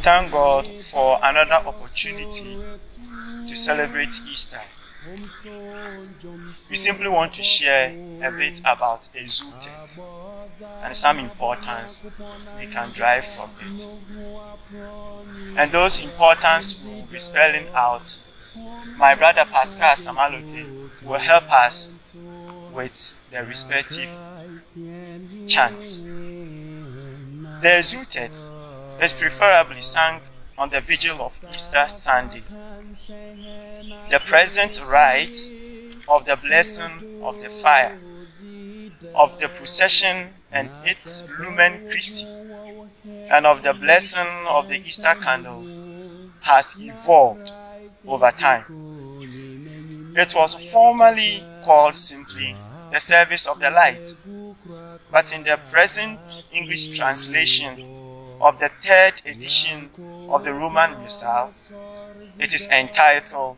thank God for another opportunity to celebrate Easter. We simply want to share a bit about exultet and some importance we can derive from it. And those importance we will be spelling out. My brother Pascal Samalote will help us with the respective chants. The exultet is preferably sung on the vigil of Easter Sunday. The present rites of the blessing of the fire, of the procession and its lumen Christi, and of the blessing of the Easter candle has evolved over time. It was formerly called simply the service of the light, but in the present English translation of the third edition of the Roman Missal, it is entitled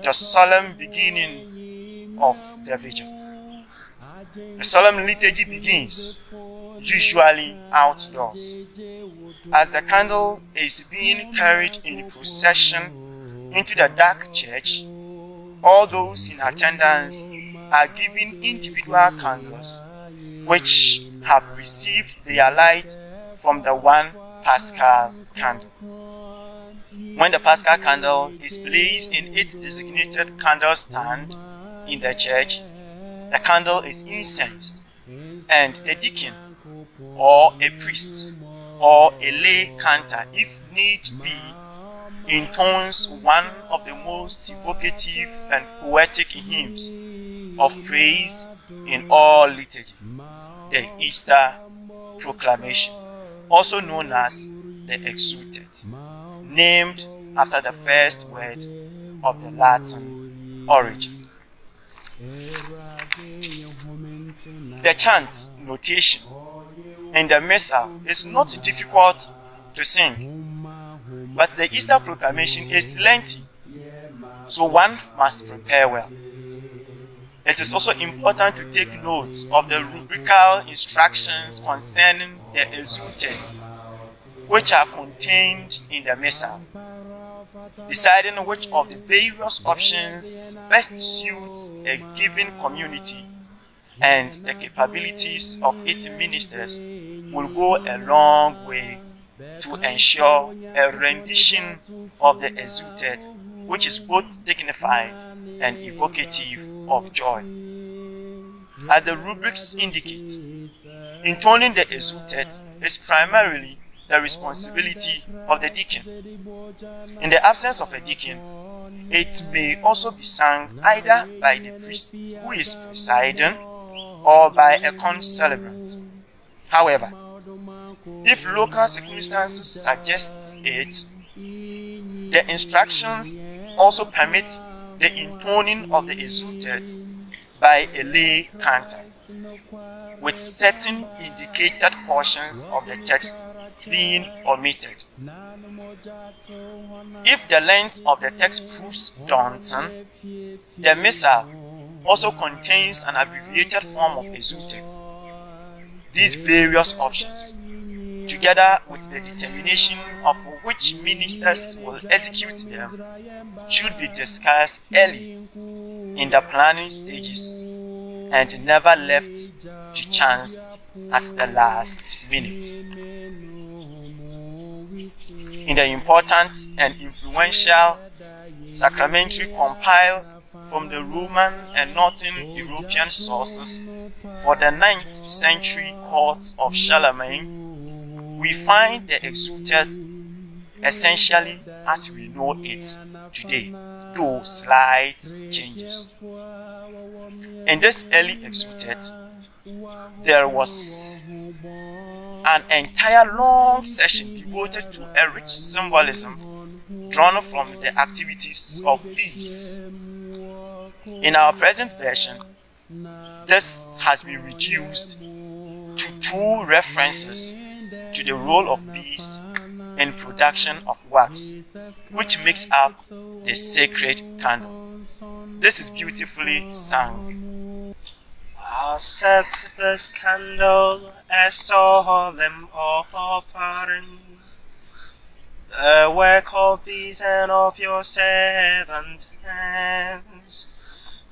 The Solemn Beginning of the Vigil. The solemn liturgy begins, usually outdoors, as the candle is being carried in procession into the dark church. All those in attendance are given individual candles which have received their light from the one Paschal candle. When the Paschal candle is placed in its designated candle stand in the church, the candle is incensed, and the deacon, or a priest, or a lay cantor, if need be, intones one of the most evocative and poetic hymns of praise in all liturgy, the Easter proclamation, also known as the exultet, named after the first word of the Latin origin. The chant notation in the Missal is not difficult to sing, but the Easter proclamation is lengthy, so one must prepare well. It is also important to take note of the rubrical instructions concerning the exultet, which are contained in the Missal, deciding which of the various options best suits a given community and the capabilities of its ministers will go a long way to ensure a rendition of the exultet which is both dignified and evocative of joy. As the rubrics indicate, intoning the exultet is primarily the responsibility of the deacon. In the absence of a deacon, it may also be sung either by the priest who is presiding or by a concelebrant. However, if local circumstances suggest it, the instructions also permit the intoning of the exultet by a lay cantor, with certain indicated portions of the text being omitted. If the length of the text proves daunting, the Missal also contains an abbreviated form of exultet. These various options, together with the determination of which ministers will execute them, should be discussed early in the planning stages and never left to chance at the last minute. In the important and influential sacramentary compiled from the Roman and Northern European sources for the 9th century court of Charlemagne, we find the exultet essentially as we know it today, though slight changes. In this early exultet, there was an entire long session devoted to a rich symbolism drawn from the activities of bees. In our present version, this has been reduced to 2 references to the role of bees in production of wax, which makes up the sacred candle. This is beautifully sung. I'll set this candle a solemn offering. the work of peace and of your servant hands,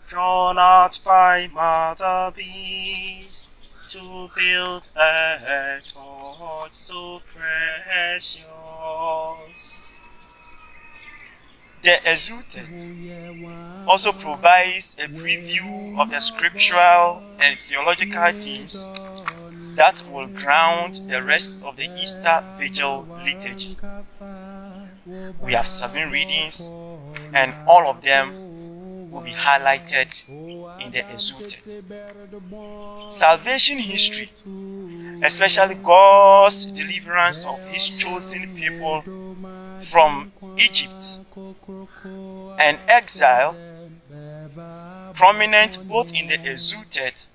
drawn out by mother bees, to build a torch so precious. The exultet also provides a preview of the scriptural and theological themes that will ground the rest of the Easter Vigil liturgy. We have 7 readings, and all of them will be highlighted in the exultet. Salvation history, especially God's deliverance of His chosen people from Egypt and exile, prominent both in the exultet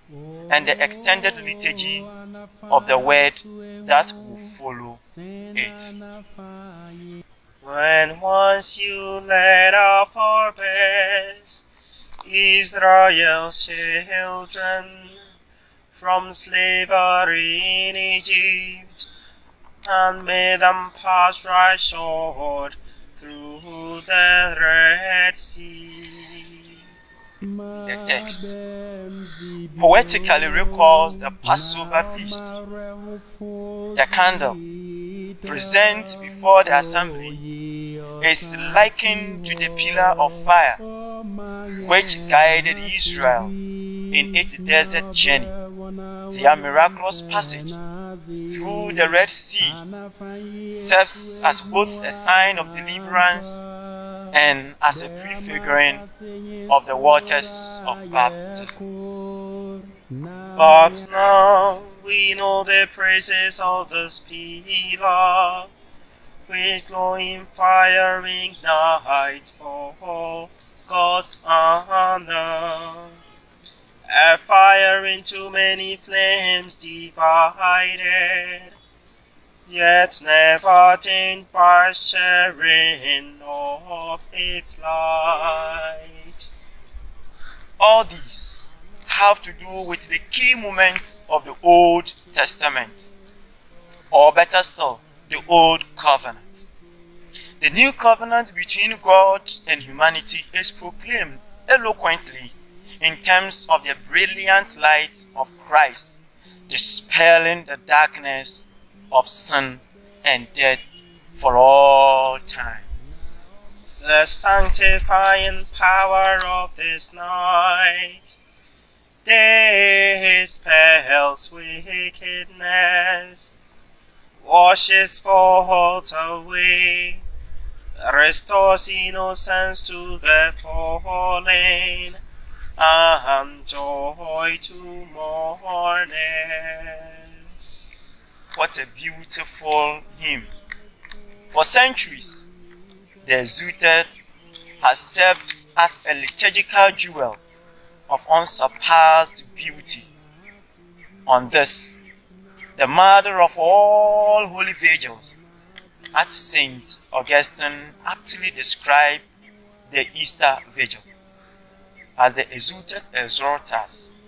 and the extended liturgy of the word that will follow it. When once you led our forebears, Israel's children, from slavery in Egypt, and made them pass dry shod through the Red Sea. The text poetically recalls the Passover feast. The candle present before the assembly is likened to the pillar of fire which guided Israel in its desert journey. Their miraculous passage through the Red Sea serves as both a sign of deliverance and as a prefiguring of the waters of baptism. But now we know the praises of this pillar, which glowing fire ignites for God's honor. A fire into many flames divided, yet never tainted by sharing of its light. All these have to do with the key moments of the Old Testament, or better still, the Old Covenant. The New Covenant between God and humanity is proclaimed eloquently in terms of the brilliant light of Christ, dispelling the darkness of sin and death for all time. The sanctifying power of this night dispels wickedness, washes fault away, restores innocence to the fallen, and joy to mourners. What a beautiful hymn. For centuries, the exultet has served as a liturgical jewel of unsurpassed beauty. On this, the mother of all holy vigils, at St. Augustine aptly described the Easter Vigil as the exultet exhorts us.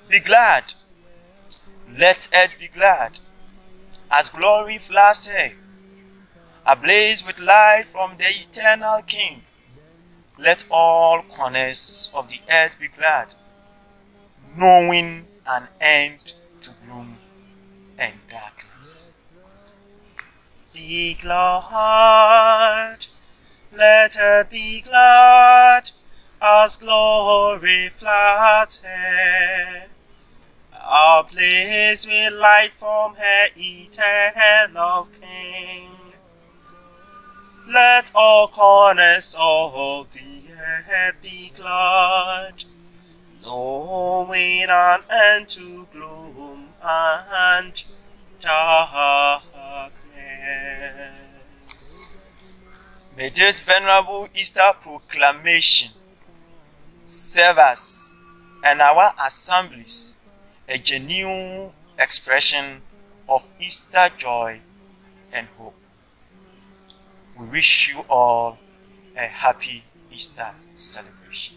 Be glad, let earth be glad, as glory flares here, ablaze with light from the eternal King. Let all corners of the earth be glad, knowing an end to gloom and darkness. Be glad, let earth be glad, as glory flares here, ablaze with light from her eternal King. Let all corners of the earth be glad, knowing an end to gloom and darkness. May this venerable Easter proclamation serve us and our assemblies a genuine expression of Easter joy and hope. We wish you all a happy Easter celebration.